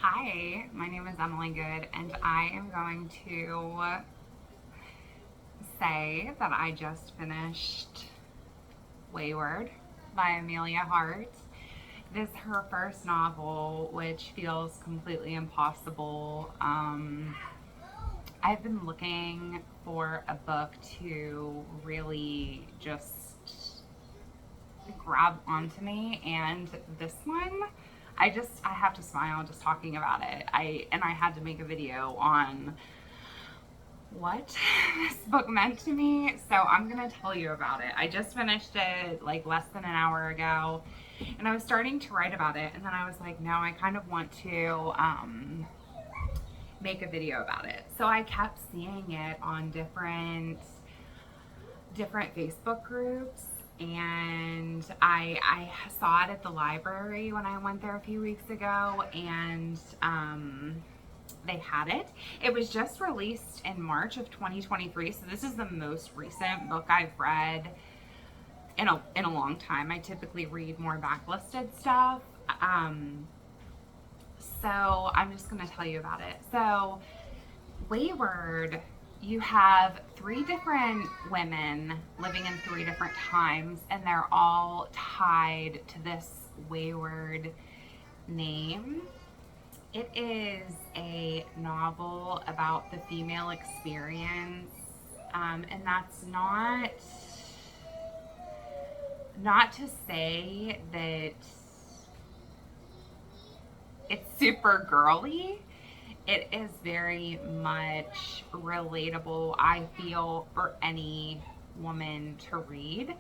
Hi, my name is Emily Good, and I am going to say that I just finished Weyward by Emilia Hart. This is her first novel, which feels completely impossible. I've been looking for a book to really just grab onto me, and this one I have to smile just talking about it. I had to make a video on what this book meant to me, so I'm gonna tell you about it. I just finished it like less than an hour ago, and I was starting to write about it, and then I was like, no, I kind of want to make a video about it. So I kept seeing it on different Facebook groups, and I saw it at the library when I went there a few weeks ago, and they had it. It was just released in March of 2023, so this is the most recent book I've read in a long time. I typically read more backlisted stuff. So I'm just going to tell you about it. So, Weyward, you have three different women living in three different times, and they're all tied to this Weyward name. It is a novel about the female experience, and that's not to say that it's super girly. It is very much relatable, I feel, for any woman to read.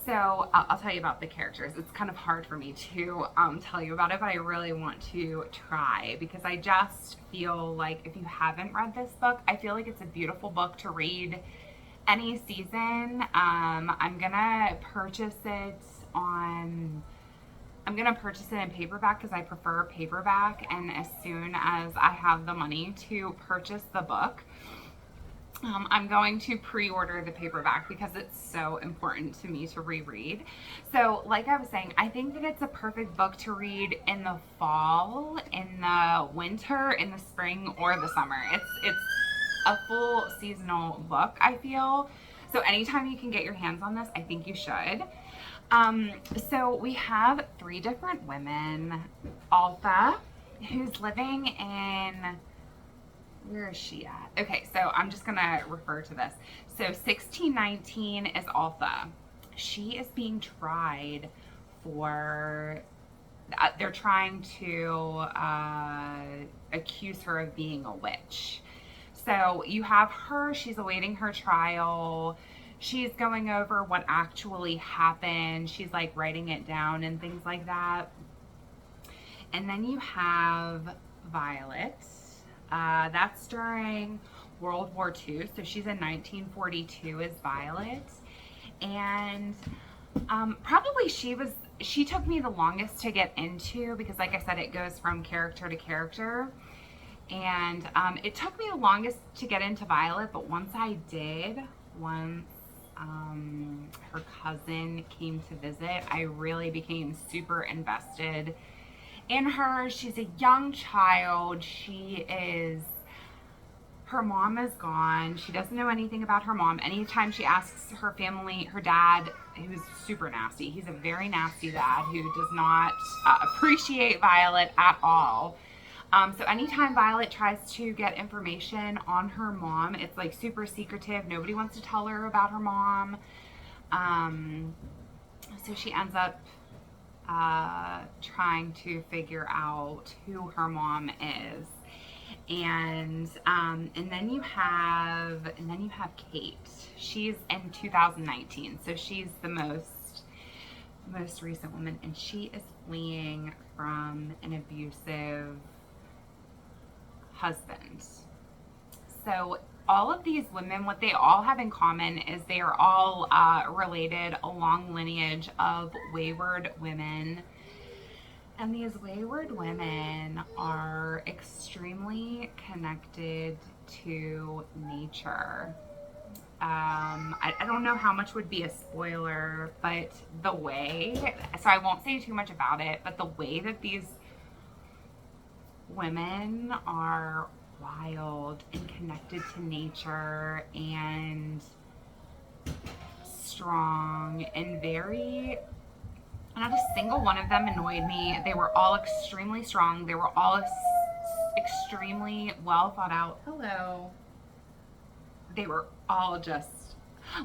So I'll tell you about the characters. It's kind of hard for me to tell you about it, but I really want to try because I just feel like if you haven't read this book, I feel like it's a beautiful book to read any season. I'm gonna purchase it on. I'm gonna purchase it in paperback because I prefer paperback, and as soon as I have the money to purchase the book, I'm going to pre-order the paperback because it's so important to me to reread. So, like I was saying, I think that it's a perfect book to read in the fall, in the winter, in the spring, or the summer. It's a full seasonal book, I feel. So anytime you can get your hands on this, I think you should. So we have three different women. Altha, who's living in, where is she at? Okay, so I'm just gonna refer to this. So 1619 is Altha. She is being tried for, they're trying to accuse her of being a witch. So you have her, she's awaiting her trial. She's going over what actually happened. She's like writing it down and things like that. And then you have Violet. That's during World War II. So she's in 1942 as Violet. And probably she took me the longest to get into because, like I said, it goes from character to character. And it took me the longest to get into Violet, but once I did, once her cousin came to visit, I really became super invested in her. She's a young child. Her mom is gone. She doesn't know anything about her mom. Anytime she asks her family, her dad, who's super nasty, he's a very nasty dad who does not appreciate Violet at all. So anytime Violet tries to get information on her mom, it's like super secretive. Nobody wants to tell her about her mom. So she ends up trying to figure out who her mom is. And then you have Kate. She's in 2019, so she's the most recent woman, and she is fleeing from an abusive husband. So all of these women, what they all have in common is they are all related, a long lineage of wayward women. And these wayward women are extremely connected to nature. I don't know how much would be a spoiler, but so I won't say too much about it, but the way that these women are wild and connected to nature and strong and very, not a single one of them annoyed me. They were all extremely strong. They were all extremely well thought out. Hello. They were all just,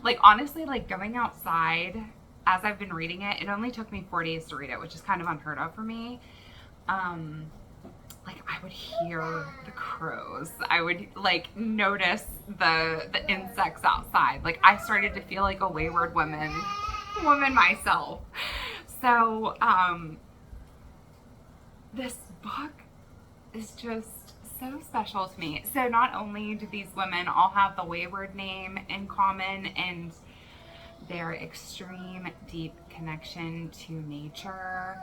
like, honestly, like, going outside as I've been reading it, it only took me 4 days to read it, which is kind of unheard of for me. Like, I would hear the crows. I would, like, notice the insects outside. Like, I started to feel like a wayward woman myself. So, this book is just so special to me. So not only do these women all have the Weyward name in common and their extreme deep connection to nature,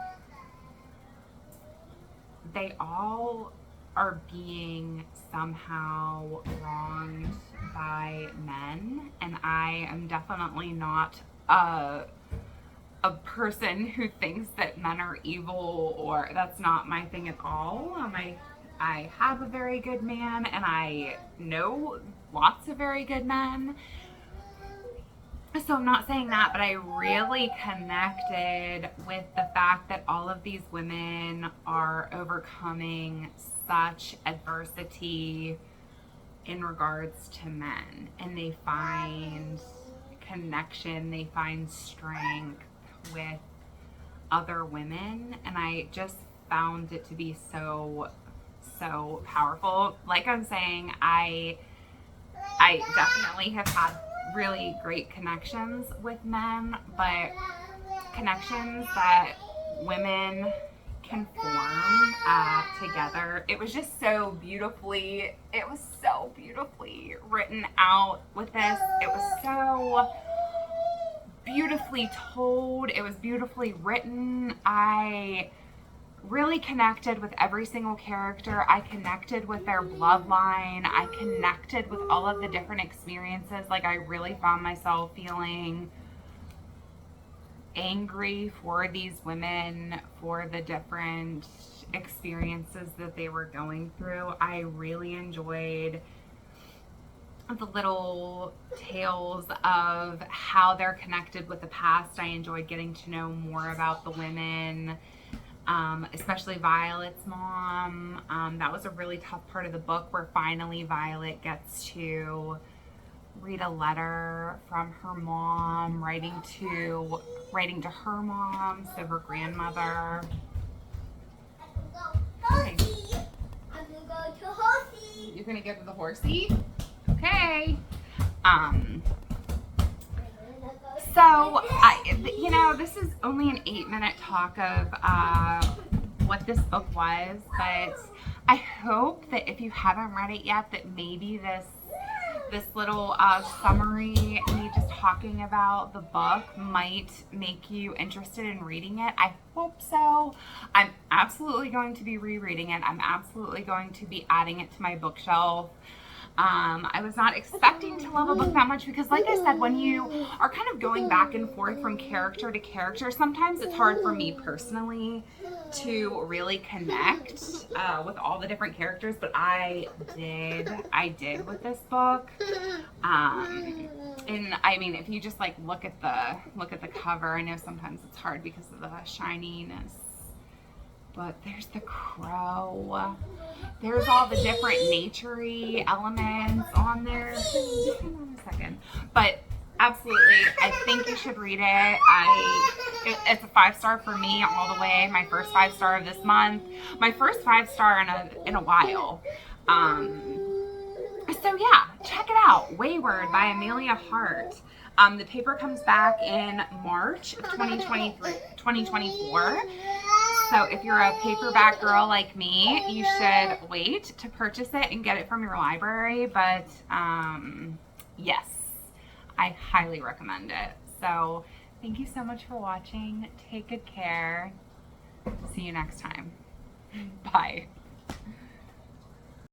they all are being somehow wronged by men, and I am definitely not a person who thinks that men are evil, or that's not my thing at all. I have a very good man, and I know lots of very good men. So I'm not saying that, but I really connected with the fact that all of these women are overcoming such adversity in regards to men, and they find connection, they find strength with other women, and I just found it to be so powerful. Like I'm saying, I definitely have had really great connections with men, but connections that women can form together. It was just so beautifully, written out with this. It was so beautifully told. It was beautifully written. I really connected with every single character. I connected with their bloodline. I connected with all of the different experiences. Like, I really found myself feeling angry for these women for the different experiences that they were going through. I really enjoyed the little tales of how they're connected with the past. I enjoyed getting to know more about the women, especially Violet's mom. That was a really tough part of the book, where finally Violet gets to read a letter from her mom, writing to her mom, so her grandmother. Okay. I'm gonna go to horsey. You're gonna go to the horsey? Okay. So, this is only an 8-minute talk of what this book was, but I hope that if you haven't read it yet, that maybe this little summary, me just talking about the book, might make you interested in reading it. I hope so. I'm absolutely going to be rereading it. I'm absolutely going to be adding it to my bookshelf. I was not expecting to love a book that much, because like I said, when you are kind of going back and forth from character to character, sometimes it's hard for me personally to really connect with all the different characters, but I did with this book. And I mean, if you just like look at the cover, I know sometimes it's hard because of the shininess, but there's the crow. There's all the different nature-y elements on there. Just hang on a second. But absolutely, I think you should read it. It's a 5-star for me all the way. My first 5-star of this month. My first 5-star in a while. So yeah, check it out. Weyward by Emilia Hart. The paper comes back in March of 2024. So if you're a paperback girl like me, you should wait to purchase it and get it from your library. But yes, I highly recommend it. So thank you so much for watching. Take good care. See you next time. Bye.